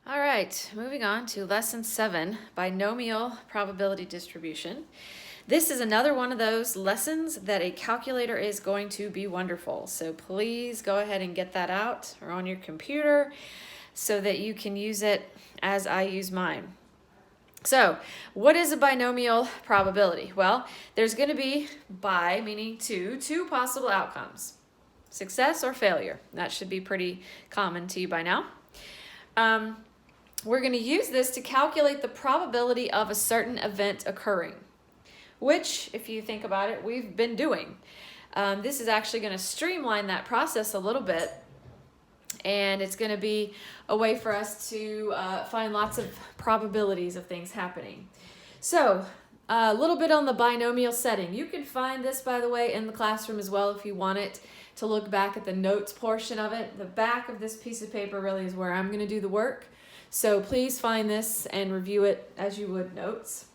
All right, moving on to lesson 7, binomial probability distribution. This is another one of those lessons that a calculator is going to be wonderful. So please go ahead and get that out or on your computer so that you can use it as I use mine. So what is a binomial probability? Well, there's going to be bi, meaning two possible outcomes, success or failure. That should be pretty common to you by now. We're going to use this to calculate the probability of a certain event occurring, which, if you think about it, we've been doing. This is actually going to streamline that process a little bit, and it's going to be a way for us to find lots of probabilities of things happening. So, a little bit on the binomial setting. You can find this, by the way, in the classroom as well if you want it to look back at the notes portion of it. The back of this piece of paper really is where I'm going to do the work. So please find this and review it as you would notes.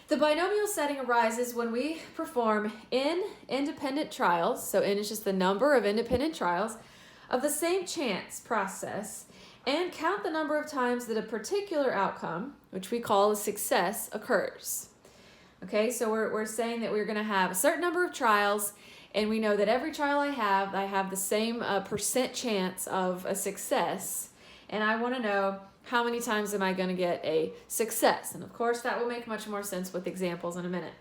The binomial setting arises when we perform n independent trials, so n is just the number of independent trials, of the same chance process, and count the number of times that a particular outcome, which we call a success, occurs. Okay, so we're saying that we're going to have a certain number of trials, and we know that every trial I have the same percent chance of a success. And I want to know how many times am I going to get a success. And of course, that will make much more sense with examples in a minute.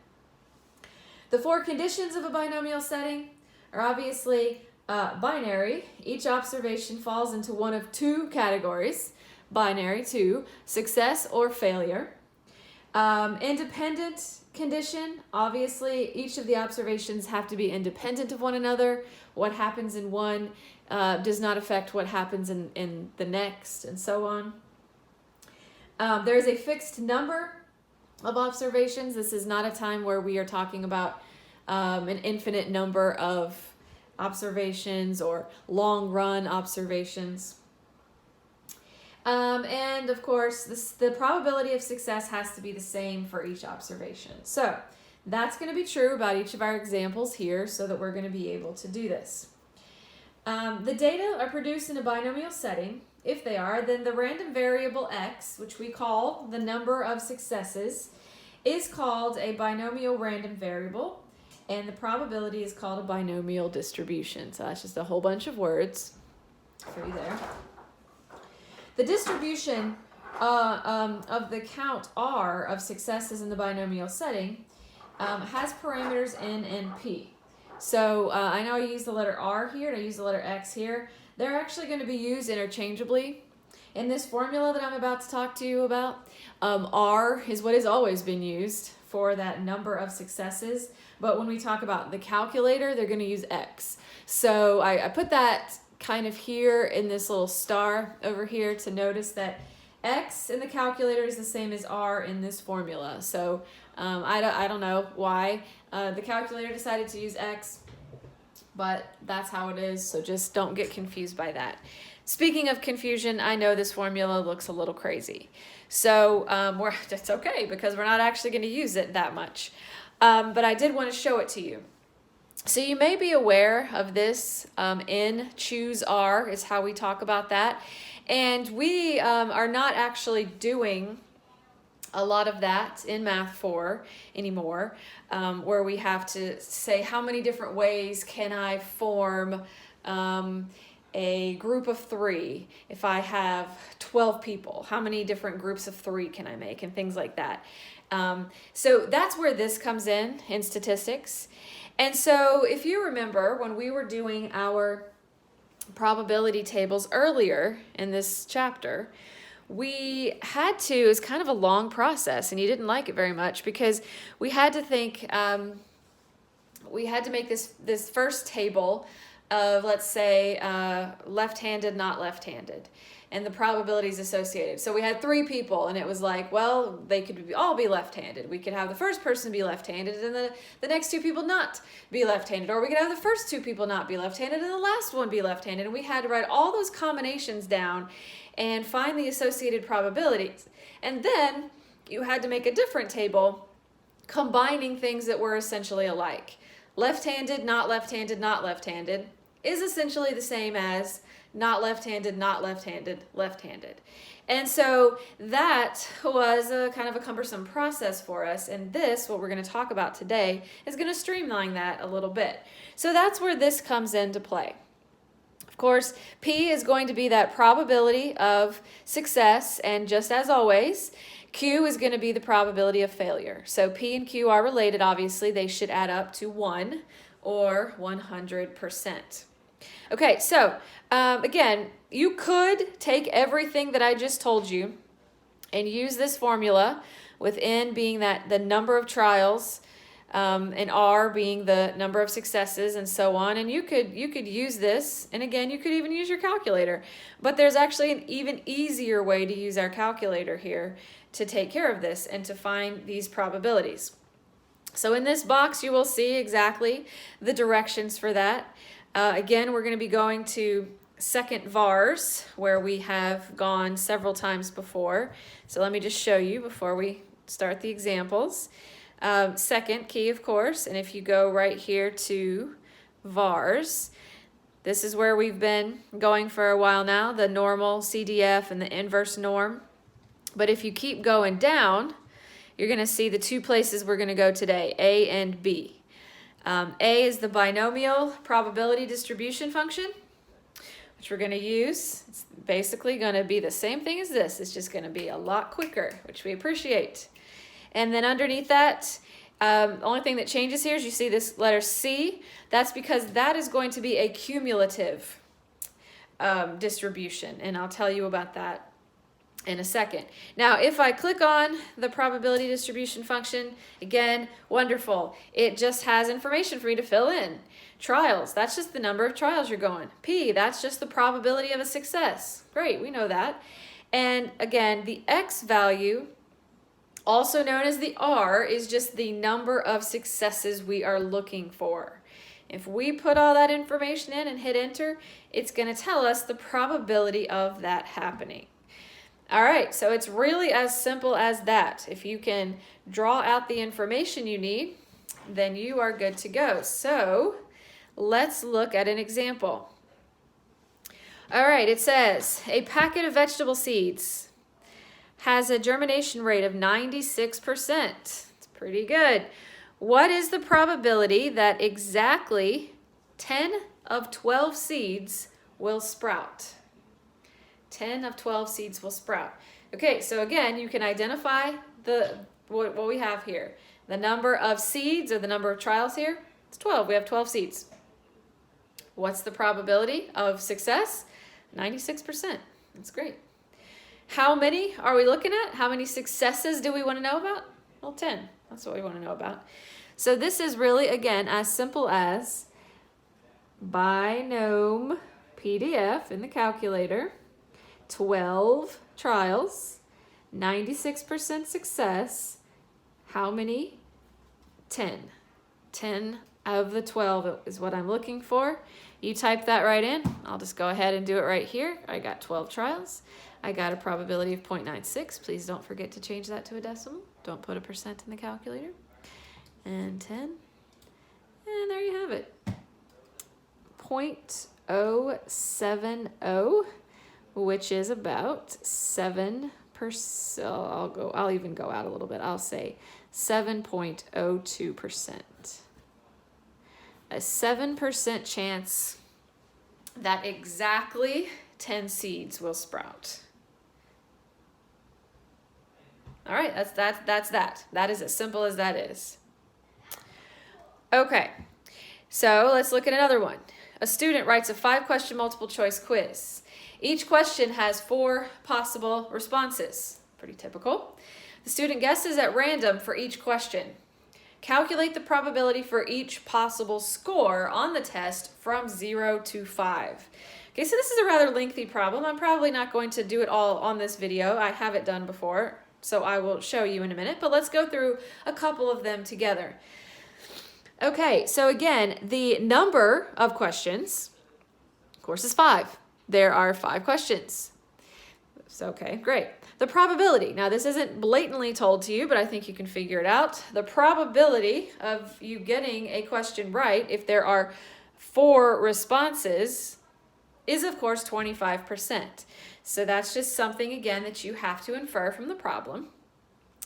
The 4 conditions of a binomial setting are obviously binary. Each observation falls into one of 2 categories, binary 2, success or failure. Independent condition, obviously each of the observations have to be independent of one another. What happens in one does not affect what happens in the next, and so on. There's a fixed number of observations. This is not a time where we are talking about an infinite number of observations or long run observations. And of course, the probability of success has to be the same for each observation. So that's going to be true about each of our examples here, so that we're going to be able to do this. The data are produced in a binomial setting. If they are, then the random variable x, which we call the number of successes, is called a binomial random variable, and the probability is called a binomial distribution. So that's just a whole bunch of words for you there. The distribution of the count R of successes in the binomial setting has parameters n and p. So I know I use the letter R here and I use the letter X here. They're actually going to be used interchangeably. In this formula that I'm about to talk to you about, R is what has always been used for that number of successes. But when we talk about the calculator, they're going to use X. So I put that kind of here in this little star over here to notice that X in the calculator is the same as R in this formula. So I don't know why the calculator decided to use X, but that's how it is. So just don't get confused by that. Speaking of confusion, I know this formula looks a little crazy. So that's okay, because we're not actually going to use it that much. But I did want to show it to you. So you may be aware of this. N choose R is how we talk about that. And we are not actually doing a lot of that in Math 4 anymore, where we have to say how many different ways can I form a group of 3 if I have 12 people. How many different groups of 3 can I make, and things like that. So that's where this comes in statistics. And so if you remember when we were doing our probability tables earlier in this chapter, we had to, it was kind of a long process, and you didn't like it very much, because we had to think, we had to make this first table of, let's say, left-handed, not left-handed, and the probabilities associated. So we had 3 people, and it was like, well, they could all be left-handed. We could have the first person be left-handed, and the next 2 people not be left-handed. Or we could have the first 2 people not be left-handed, and the last one be left-handed. And we had to write all those combinations down and find the associated probabilities. And then you had to make a different table combining things that were essentially alike. Left-handed, not left-handed, not left-handed is essentially the same as not left-handed, not left-handed, left-handed. And so that was a kind of a cumbersome process for us. And this, what we're going to talk about today, is going to streamline that a little bit. So that's where this comes into play. Of course, P is going to be that probability of success, and just as always, Q is going to be the probability of failure. So P and Q are related, obviously. They should add up to 1 or 100%. Okay, so again, you could take everything that I just told you and use this formula, with N being the number of trials, and R being the number of successes, and so on. And you could use this, and again, you could even use your calculator. But there's actually an even easier way to use our calculator here to take care of this and to find these probabilities. So in this box, you will see exactly the directions for that. Again, we're going to be going to second vars, where we have gone several times before. So let me just show you before we start the examples. Second key, of course, and if you go right here to vars, this is where we've been going for a while now, the normal, CDF, and the inverse norm. But if you keep going down, you're going to see the two places we're going to go today, A and B. A is the binomial probability distribution function, which we're going to use. It's basically going to be the same thing as this. It's just going to be a lot quicker, which we appreciate. And then underneath that, the only thing that changes here is you see this letter C. That's because that is going to be a cumulative distribution, and I'll tell you about that in a second. Now, if I click on the probability distribution function, again, wonderful. It just has information for me to fill in. Trials, that's just the number of trials you're going. P, that's just the probability of a success. Great, we know that. And again, the X value, also known as the R, is just the number of successes we are looking for. If we put all that information in and hit enter, it's going to tell us the probability of that happening. All right, so it's really as simple as that. If you can draw out the information you need, then you are good to go. So let's look at an example. All right, it says a packet of vegetable seeds has a germination rate of 96%. It's pretty good. What is the probability that exactly 10 of 12 seeds will sprout? 10 of 12 seeds will sprout. Okay, so again, you can identify what we have here. The number of seeds, or the number of trials here, it's 12. We have 12 seeds. What's the probability of success? 96%. That's great. How many are we looking at? How many successes do we want to know about? Well, 10. That's what we want to know about. So this is really, again, as simple as binom PDF in the calculator, 12 trials, 96% success. How many? 10. 10 of the 12 is what I'm looking for. You type that right in. I'll just go ahead and do it right here. I got 12 trials. I got a probability of 0.96. Please don't forget to change that to a decimal. Don't put a percent in the calculator. And 10. And there you have it. 0.070, which is about 7%. I'll even go out a little bit. I'll say 7.02%. A 7% chance that exactly 10 seeds will sprout. All right, that's that. That is as simple as that is. Okay, so let's look at another one. A student writes a 5-question multiple choice quiz. Each question has 4 possible responses. Pretty typical. The student guesses at random for each question. Calculate the probability for each possible score on the test from 0 to 5. Okay, so this is a rather lengthy problem. I'm probably not going to do it all on this video. I have it done before, so I will show you in a minute, but let's go through a couple of them together. Okay, so again, the number of questions, of course, is 5. There are 5 questions. So, okay, great. The probability. Now, this isn't blatantly told to you, but I think you can figure it out. The probability of you getting a question right, if there are 4 responses, is of course 25%. So that's just something, again, that you have to infer from the problem.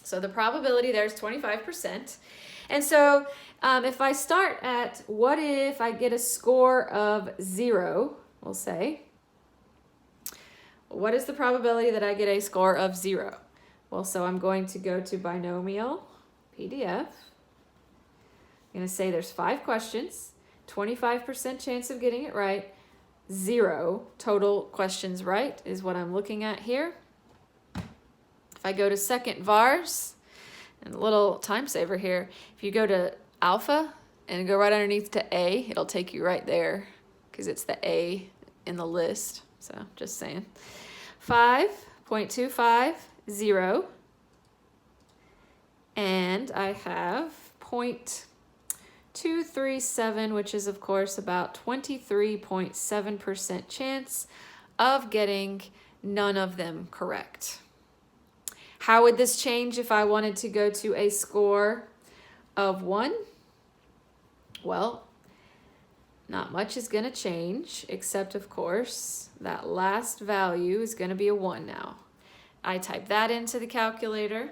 So the probability there is 25%. And so if I start at, what if I get a score of 0, we'll say, what is the probability that I get a score of 0? Well, so I'm going to go to Binomial PDF. I'm going to say there's 5 questions, 25% chance of getting it right, 0 total questions right is what I'm looking at here. If I go to second vars, and a little time saver here, if you go to alpha and go right underneath to A, it'll take you right there because it's the A in the list. So just saying. 5.250, and I have 0.237, which is of course about 23.7% chance of getting none of them correct. How would this change if I wanted to go to a score of 1? Well, not much is going to change, except of course that last value is going to be a 1 now. I type that into the calculator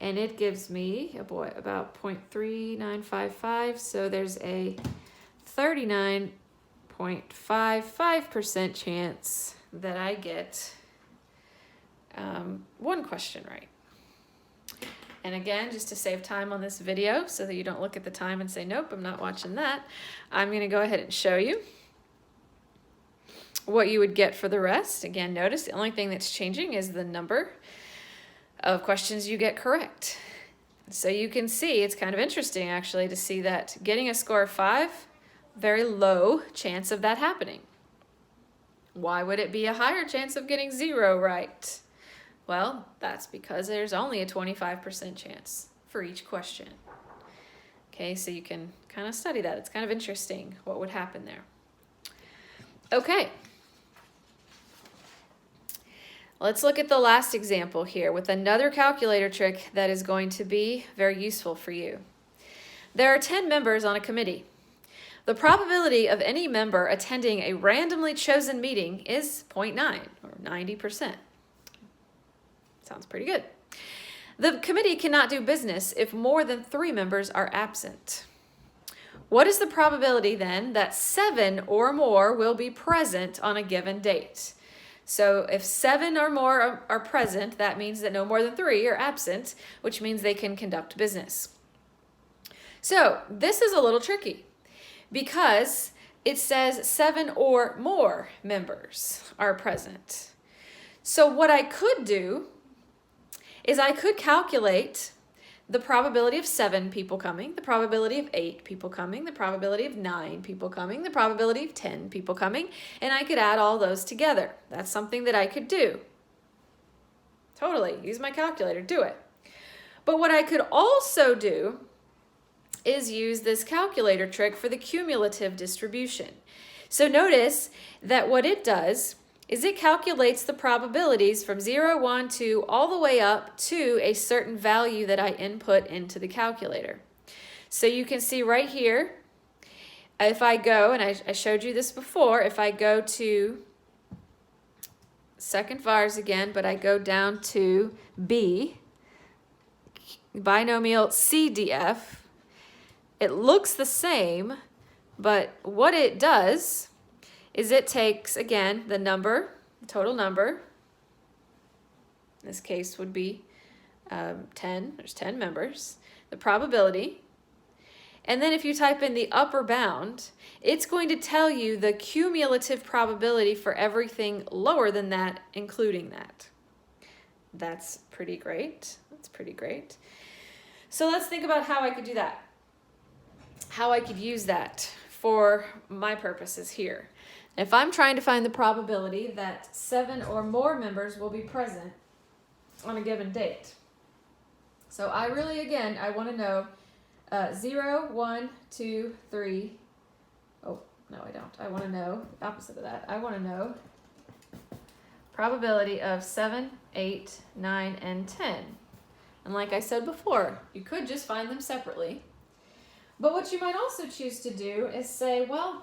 and it gives me about 0.3955, so there's a 39.55% chance that I get 1 question right. And again, just to save time on this video so that you don't look at the time and say, nope, I'm not watching that, I'm going to go ahead and show you what you would get for the rest. Again, notice the only thing that's changing is the number of questions you get correct. So you can see, it's kind of interesting actually to see that getting a score of 5, very low chance of that happening. Why would it be a higher chance of getting 0 right? Well, that's because there's only a 25% chance for each question. Okay, so you can kind of study that. It's kind of interesting what would happen there. Okay. Let's look at the last example here with another calculator trick that is going to be very useful for you. There are 10 members on a committee. The probability of any member attending a randomly chosen meeting is 0.9 or 90%. Sounds pretty good. The committee cannot do business if more than 3 members are absent. What is the probability then that 7 or more will be present on a given date? So if 7 or more are present, that means that no more than 3 are absent, which means they can conduct business. So this is a little tricky because it says 7 or more members are present. So what I could do is I could calculate the probability of 7 people coming, the probability of 8 people coming, the probability of 9 people coming, the probability of 10 people coming, and I could add all those together. That's something that I could do. Totally, use my calculator, do it. But what I could also do is use this calculator trick for the cumulative distribution. So notice that what it does is it calculates the probabilities from 0, 1, 2, all the way up to a certain value that I input into the calculator. So you can see right here, if I go, and I showed you this before, if I go to second vars again, but I go down to B, binomial CDF, it looks the same, but what it does is it takes, again, the number, the total number, in this case would be 10, there's 10 members, the probability, and then if you type in the upper bound, it's going to tell you the cumulative probability for everything lower than that, including that. That's pretty great. That's pretty great. So let's think about how I could do that, how I could use that for my purposes here. If I'm trying to find the probability that 7 or more members will be present on a given date. So I really, again, I want to know 0, 1, 2, 3. Oh, no, I don't. I want to know the opposite of that. I want to know probability of 7, 8, 9, and 10. And like I said before, you could just find them separately. But what you might also choose to do is say, well,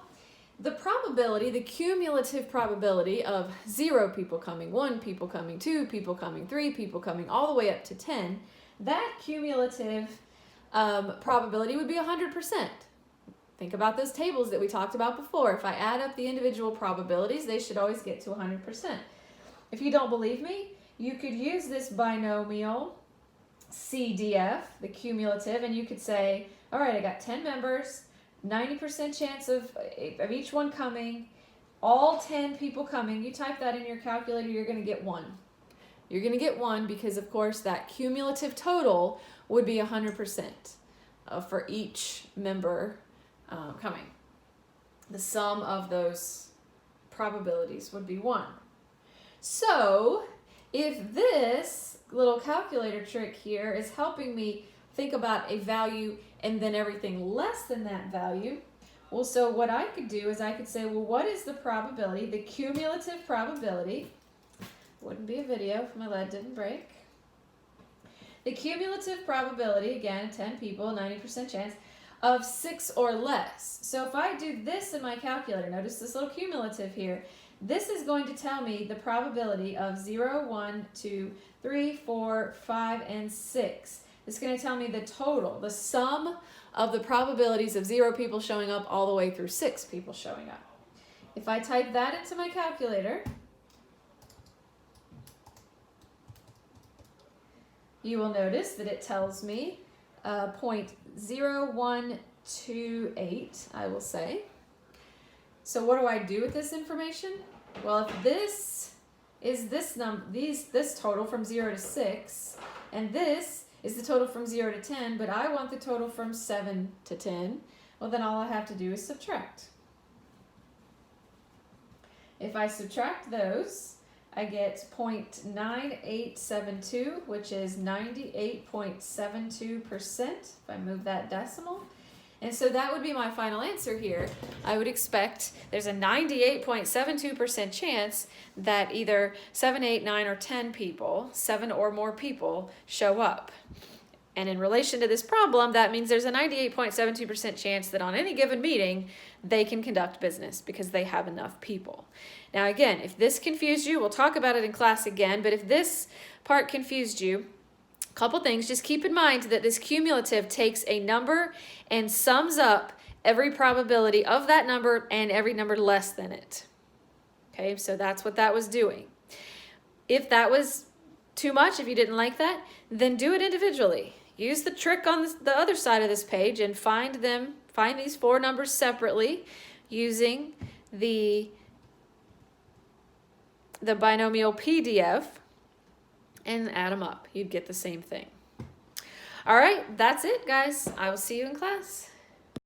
The probability, the cumulative probability of 0 people coming, 1 people coming, 2 people coming, 3 people coming, all the way up to 10, that cumulative probability would be 100%. Think about those tables that we talked about before. If I add up the individual probabilities, they should always get to 100%. If you don't believe me, you could use this binomial CDF, the cumulative, and you could say, all right, I got 10 members, 90% chance of each one coming, all 10 people coming. You type that in your calculator, you're going to get 1. You're going to get 1 because, of course, that cumulative total would be 100% for each member coming. The sum of those probabilities would be 1. So, if this little calculator trick here is helping me think about a value and then everything less than that value, well, so what I could do is I could say, well, what is the probability, the cumulative probability? Wouldn't be a video if my lead didn't break. The cumulative probability, again, 10 people, 90% chance, of 6 or less. So if I do this in my calculator, notice this little cumulative here, this is going to tell me the probability of 0, 1, 2, 3, 4, 5, and 6. It's going to tell me the total, the sum of the probabilities of 0 people showing up all the way through 6 people showing up. If I type that into my calculator, you will notice that it tells me 0.0128, I will say. So what do I do with this information? Well, if this is this total from 0 to 6, and this is the total from 0 to 10, but I want the total from 7 to 10, well, then all I have to do is subtract. If I subtract those, I get 0.9872, which is 98.72%, if I move that decimal. And so that would be my final answer here. I would expect there's a 98.72% chance that either 7, 8, 9, or 10 people, 7 or more people, show up. And in relation to this problem, that means there's a 98.72% chance that on any given meeting, they can conduct business because they have enough people. Now again, if this confused you, we'll talk about it in class again, but if this part confused you, a couple things, just keep in mind that this cumulative takes a number and sums up every probability of that number and every number less than it. Okay, so that's what that was doing. If that was too much, if you didn't like that, then do it individually. Use the trick on the other side of this page and find these 4 numbers separately using the binomial PDF and add them up. You'd get the same thing. All right, that's it, guys. I will see you in class.